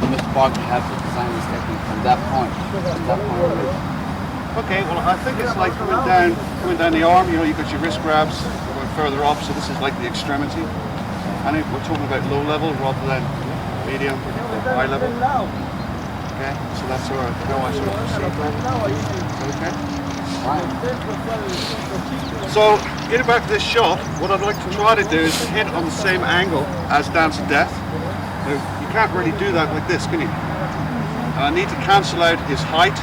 Mr. Barker have to design this technique from that point. Okay, well I think it's like coming down the arm, you know, you've got your wrist grabs going further up, so this is like the extremity. And we're talking about low level rather than medium or high level. Okay, so that's how I sort of proceed. Okay. So, getting back to this shot, what I'd like to try to do is hit on the same angle as Dance of Death. Now, you can't really do that like this, can you? And I need to cancel out his height.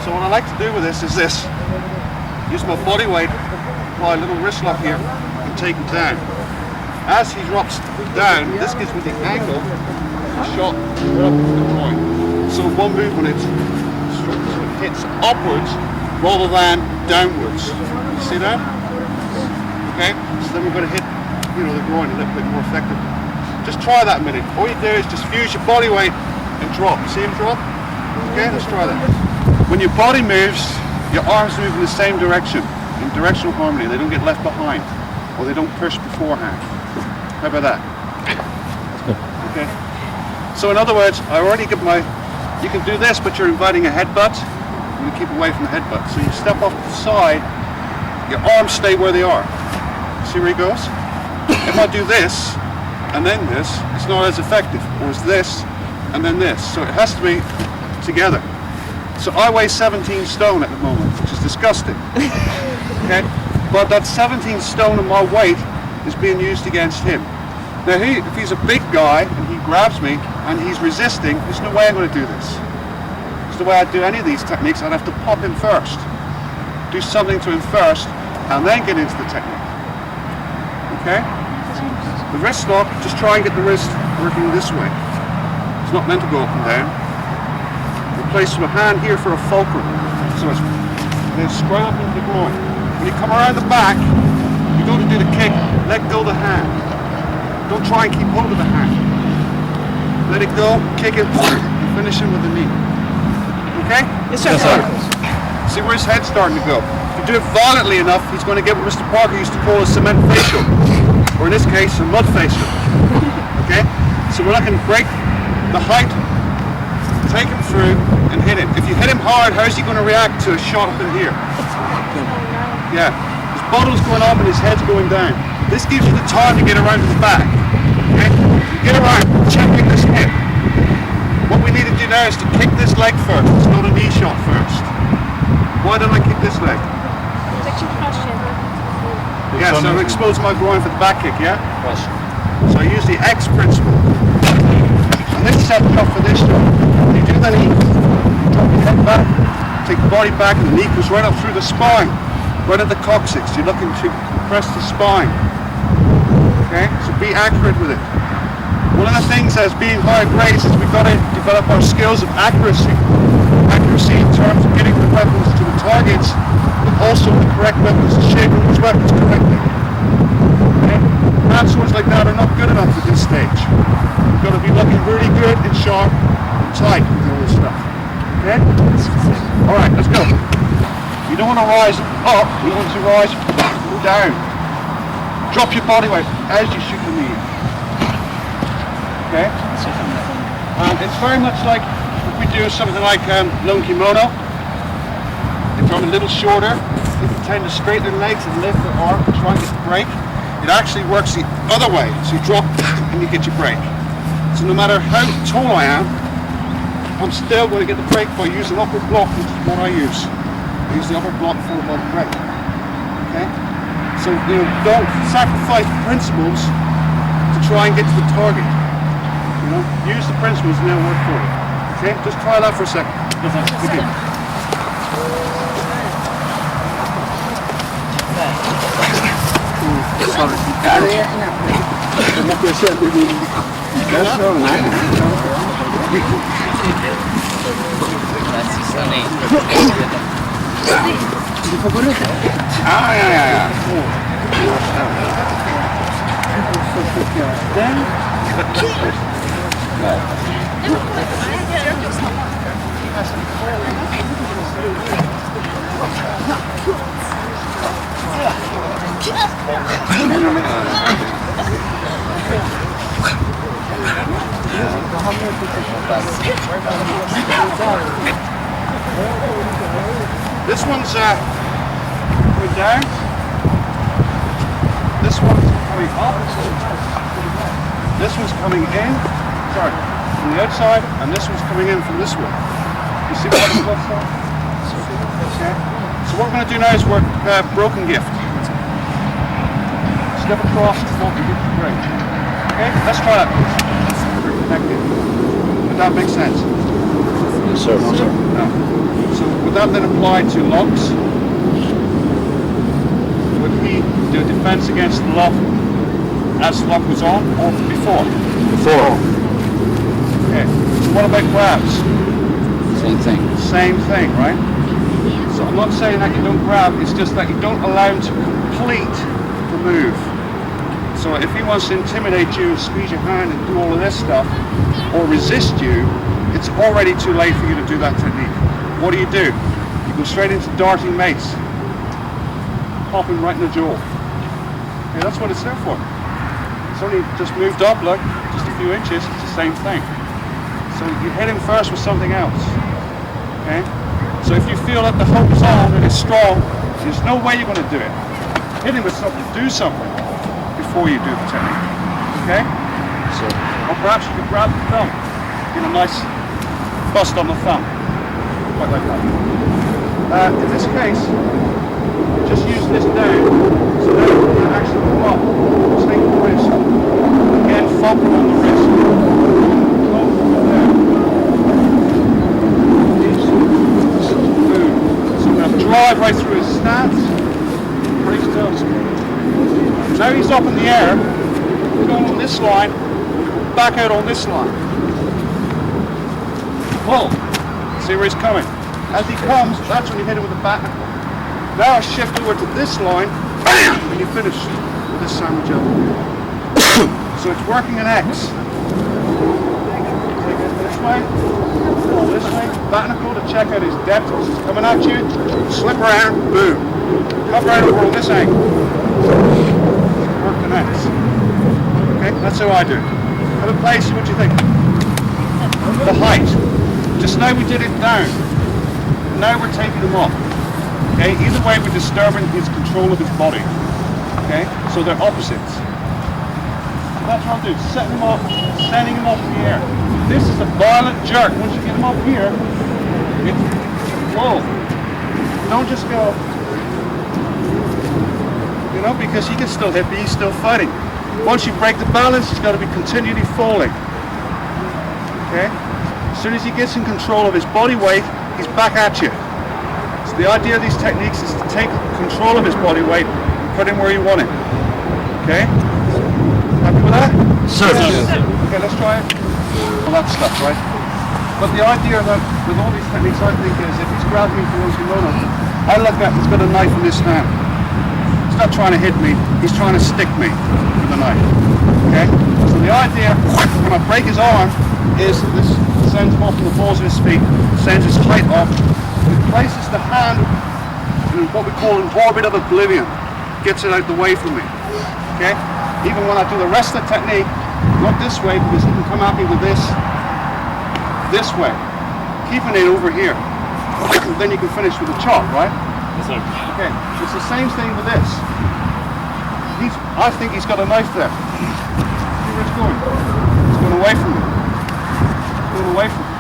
So what I like to do with this is this. Use my body weight, apply a little wrist lock here, and take him down. As he drops down, this gives me the angle of the shot right up to the groin. So one movement it hits upwards rather than downwards. You see that? Okay? So then we're going to hit, you know, the groin a little bit more effectively. Just try that a minute. All you do is just fuse your body weight and drop. See him drop? Okay, let's try that. When your body moves, your arms move in the same direction, in directional harmony. They don't get left behind, or they don't push beforehand. How about that? Okay. So in other words, I already give you can do this, but you're inviting a headbutt. You keep away from the headbutt. So you step off to the side, your arms stay where they are. See where he goes? If I do this, and then this, it's not as effective. Or it's this, and then this. So it has to be together. So I weigh 17 stone at the moment, which is disgusting. Okay? But that 17 stone of my weight is being used against him. Now if he's a big guy and he grabs me and he's resisting, there's no way I'm going to do this. It's the way I'd do any of these techniques. I'd have to pop him first. Do something to him first and then get into the technique. Okay? The wrist lock, just try and get the wrist working this way. It's not meant to go up and down. Place my hand here for a fulcrum. So it's then scrunch up into the groin. When you come around the back, you go to do the kick, let go of the hand. Don't try and keep hold of the hand. Let it go, kick it, and finish him with the knee. Okay? Yes, sir. See where his head's starting to go. If you do it violently enough, he's going to get what Mr. Parker used to call a cement facial. Or in this case, a mud facial. Okay? So we're not going to break the height, take him through and hit him. If you hit him hard, how's he going to react to a shot up in here? Yeah, his bottle's going up and his head's going down. This gives you the time to get around to the back. Okay? You get around, checking this hip. What we need to do now is to kick this leg first. It's not a knee shot first. Why don't I kick this leg? Yeah, so I'm exposing my groin for the back kick, yeah? So I use the X principle. And this sets up for this job. You do the knee, drop your head back, take the body back, and the knee goes right up through the spine, right at the coccyx. You're looking to compress the spine. Okay, so be accurate with it. One of the things as being higher grades is we've got to develop our skills of accuracy. Accuracy in terms of getting the weapons to the targets, but also the correct weapons to shape those weapons correctly. Okay? Hand swords like that are not good enough at this stage. You've got to be looking really good and sharp and tight with all this stuff. Okay? Alright, let's go. You don't want to rise up, you want to rise down. Drop your body weight as you shoot the knee. Okay? It's very much like if we do something like lone kimono. If I'm a little shorter, if you tend to straighten their legs and lift their arm and try and get the break, it actually works the other way. So you drop and you get your break. So no matter how tall I am, I'm still going to get the break by using the upper block, which is what I use. I use the upper block for the break. Okay? So don't sacrifice principles to try and get to the target. Use the principles and they'll work for you. Okay? Just try that for a second. Okay. This one's going down. This one's coming up. This one's coming in. Sorry, from the outside, and this one's coming in from this way. You see what I'm doing? Okay. So what we're going to do now is work broken gift. Step across, broken gift, great. Okay, let's try that. They're connected. Would that make sense? Yes, sir. No, sir. No. So would that then apply to locks? Would he do a defense against the lock as the lock was on, or before? Before. Okay. So what about grabs? Same thing. Same thing, right? So I'm not saying that you don't grab, it's just that you don't allow him to complete the move. So if he wants to intimidate you and squeeze your hand and do all of this stuff, or resist you, it's already too late for you to do that technique. What do? You go straight into darting mace. Pop him right in the jaw. Okay, that's what it's there for. It's only just moved up, look, just a few inches, it's the same thing. So you hit him first with something else. Okay? So if you feel that the hook is on and it's strong, there's no way you're going to do it. Hit him with something, do something before you do the technique. Okay? So, or perhaps you could grab the thumb, get a nice bust on the thumb. Quite like that. In this case, just use this down, so now you can actually come up, take the wrist, again fulcrum on the wrist, down. Boom. So I'm going to drive right through his stance, pretty still. Now he's up in the air, we're going on this line, back out on this line. Pull, see where he's coming. As he comes, that's when you hit him with the back. Now I shift over to this line, bam, and you finish with this sandwich up. So it's working an X. Take it this way, pull this way, batnicle to check out his depth because he's coming at you, slip around, boom. Come right over on this angle. Work an X. Okay, that's how I do it. Have a place, what do you think? The height. Just now we did it down. Now we're taking him up. Okay, either way we're disturbing his control of his body. Okay, so they're opposites. That's what I'll do, setting him up, sending him up in the air. This is a violent jerk. Once you get him up here, whoa. Don't just go, you know, because he can still hit me, he's still fighting. Once you break the balance, he's got to be continually falling. Okay? As soon as he gets in control of his body weight, he's back at you. So the idea of these techniques is to take control of his body weight and put him where you want him. Okay? Happy with that? certainly. Okay, let's try it. All that stuff, right? But the idea that with all these techniques, I think, is if he's grabbing me for one kimono, I look at he's got a knife in his hand. He's not trying to hit me, he's trying to stick me with a knife. Okay? So the idea, when I break his arm, is this sends him off from the balls of his feet, sends his height up, it places the hand in what we call an orbit of oblivion, gets it out the way from me. Okay? Even when I do the rest of the technique, not this way, because he can come at me with this way, keeping it over here. Then you can finish with a chop, right? Yes, sir. Okay, it's the same thing with this. I think he's got a knife there. See where it's going? It's going away from me. It's going away from me.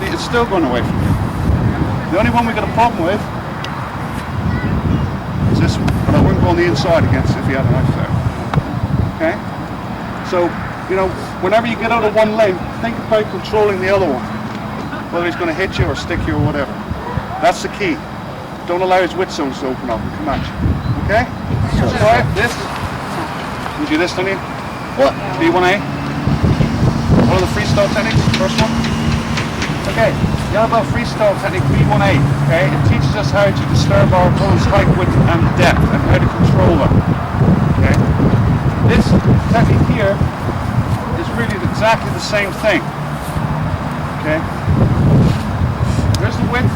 See, it's still going away from me. The only one we got a problem with is this one, but I wouldn't go on the inside against it if he had a knife there. Okay? So, you know, whenever you get out of one limb, think about controlling the other one. Whether he's going to hit you or stick you or whatever. That's the key. Don't allow his wit zones to open up and come at you. Okay? So try it. This. You do this, don't you? What? B1A. What are the freestyle techniques? First one. Okay. The other freestyle technique, B1A. Okay? It teaches us how to disturb our opponent's height, width, and depth, and how to control them. Okay? This technique here is really exactly the same thing. Okay? There's the width,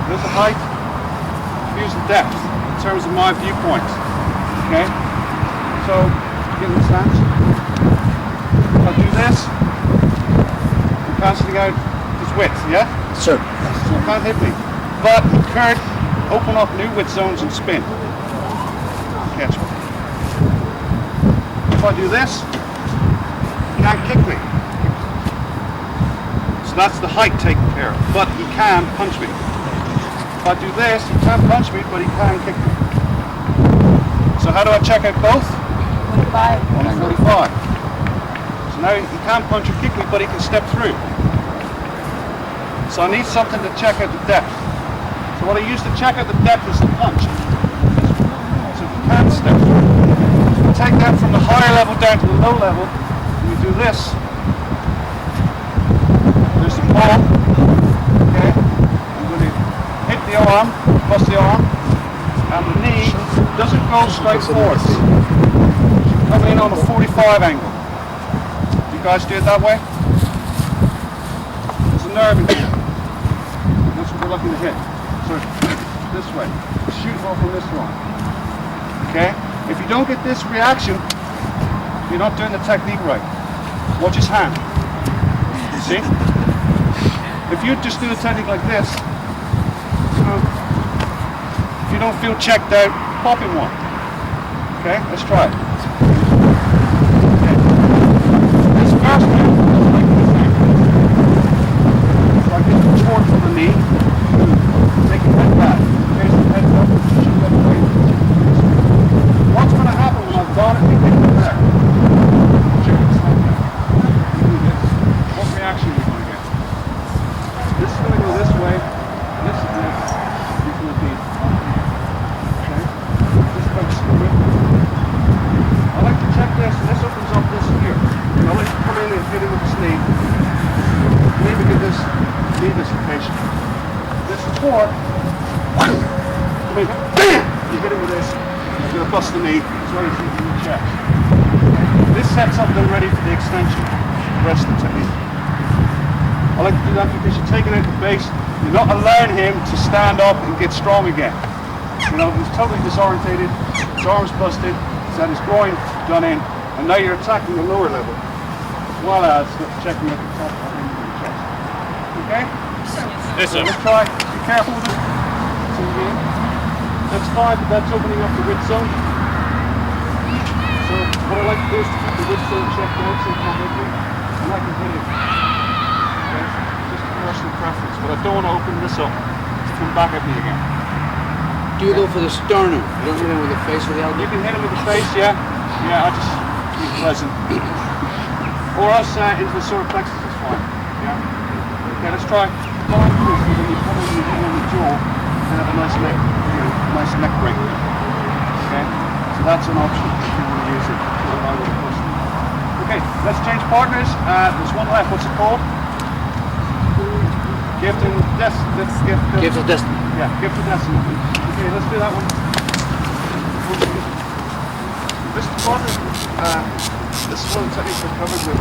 there's the height, here's the depth in terms of my viewpoint. Okay? So, get in the stance. I'll do this, out his width, yeah? Sir. So he can't hit me. But he can't open up new width zones and spin. Catch me. If I do this, he can't kick me. So that's the height taken care of. But he can punch me. If I do this, he can't punch me, but he can kick me. So how do I check out both? 45. 45. So now he can't punch or kick me, but he can step through. So I need something to check out the depth. So what I use to check out the depth is the punch. So he can't step through. You take that from the higher level down to the low level, and you do this. There's the ball. Okay. I'm going to hit the arm, plus the arm, and the knee doesn't go straight forward. Come in on a 45 angle. You guys do it that way? There's a nerve in here. That's what we're looking to hit. So this way. Shoot off from this one. Okay? If you don't get this reaction, you're not doing the technique right. Watch his hand. See? If you just do the technique like this, if you don't feel checked out, pop him one. Okay? Let's try it. This first move is like this thing. So I get the torque from the knee, take your head back. There's the head up, shoot that way. What's going to happen when I've done it and hit it there? Shoot it like that. Do this. What reaction are you going to get? This is going to go this way, this is this. This is going to be up here. Okay? This is about screw it. I like to check this, and this opens up this here. And I like to come in and hit it with his knee. Maybe get this knee dislocation. This support, come in, bam! You hit it with this, you're going to bust the knee, as well as you in the chest. This sets up then ready for the extension, the rest of the technique. I like to do that because you're taking out the base, you're not allowing him to stand up and get strong again. You know, he's totally disorientated, his arm's busted, he's had his groin done in, and now you're attacking the lower level, as well as checking at the top of the chest. Okay? Yes, sir. Let's try, be careful with it. So again, that's fine, but that's opening up the width zone. So what I like to do is to keep the width zone checked out so you can't hit me, and I can hit it. Okay? Just a personal preference, but I don't want to open this up to come back at me again. Do you go for the sternum? You don't hit him with the face or the elbow? You can hit him with the face, yeah. Yeah, I just be pleasant. Or else into the solar plexus is fine. Yeah. Okay, let's try. When you come in, you hit on the jaw and have a nice neck, nice neck break. Okay, so that's an option if you want to use it. Okay, let's change partners. There's one left. What's it called? Gift and Destiny. Gift of Destiny. Yeah, Gift of Destiny. Okay, let's do that one. This partner, this is one of the techniques we're covered with.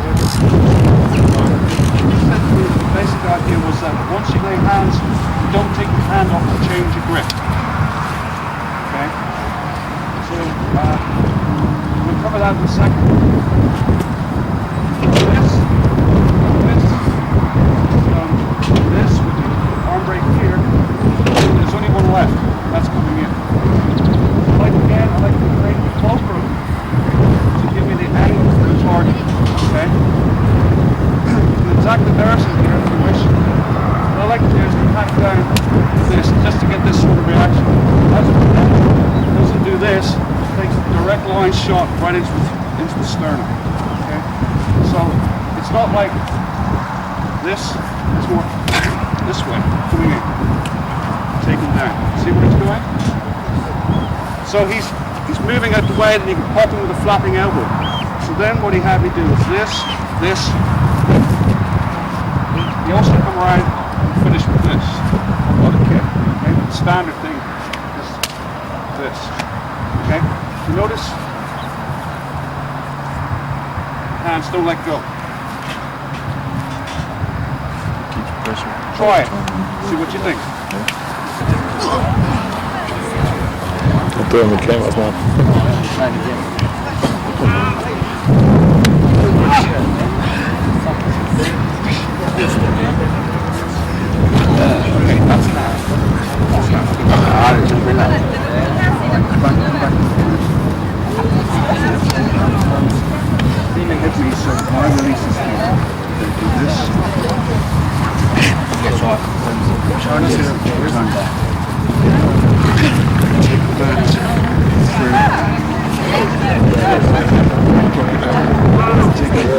The basic idea was that once you lay hands, you don't take your hand off to change your grip. Okay? So, we'll cover that in a second. This, with the arm break here, there's only one left. That's coming in. I like to break the fulcrum to give me the angle for the target. Okay? Attack the dorsal here if you wish. What I like to do is attack down this just to get this sort of reaction. As it doesn't do this, it takes a direct line shot right into the sternum. Okay? So it's not like this, it's more this way, coming in. Taking down. See where it's going? So he's moving out the way, and you can pop him with a flapping elbow. So then what he had me do is this. You also come around and finish with this. Not a kick. Okay? The standard thing is this. Okay? You notice? Hands don't let go. Keep the pressure. Try it. See what you think. Don't throw him the cameras, man. This Turn it here. Turn back. Take the bands through. Take it.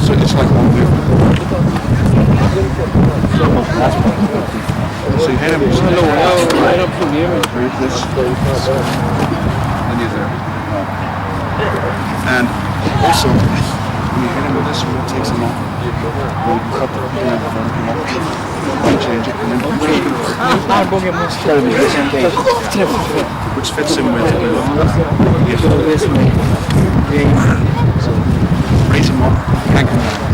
So it's like one movement. So you hit him. Right up from here. Breathe this. And you're there. And also, when you hit him with this one, it takes him off. We'll cut the vertical off. Change it and then which fits in with raise him up, yank him down.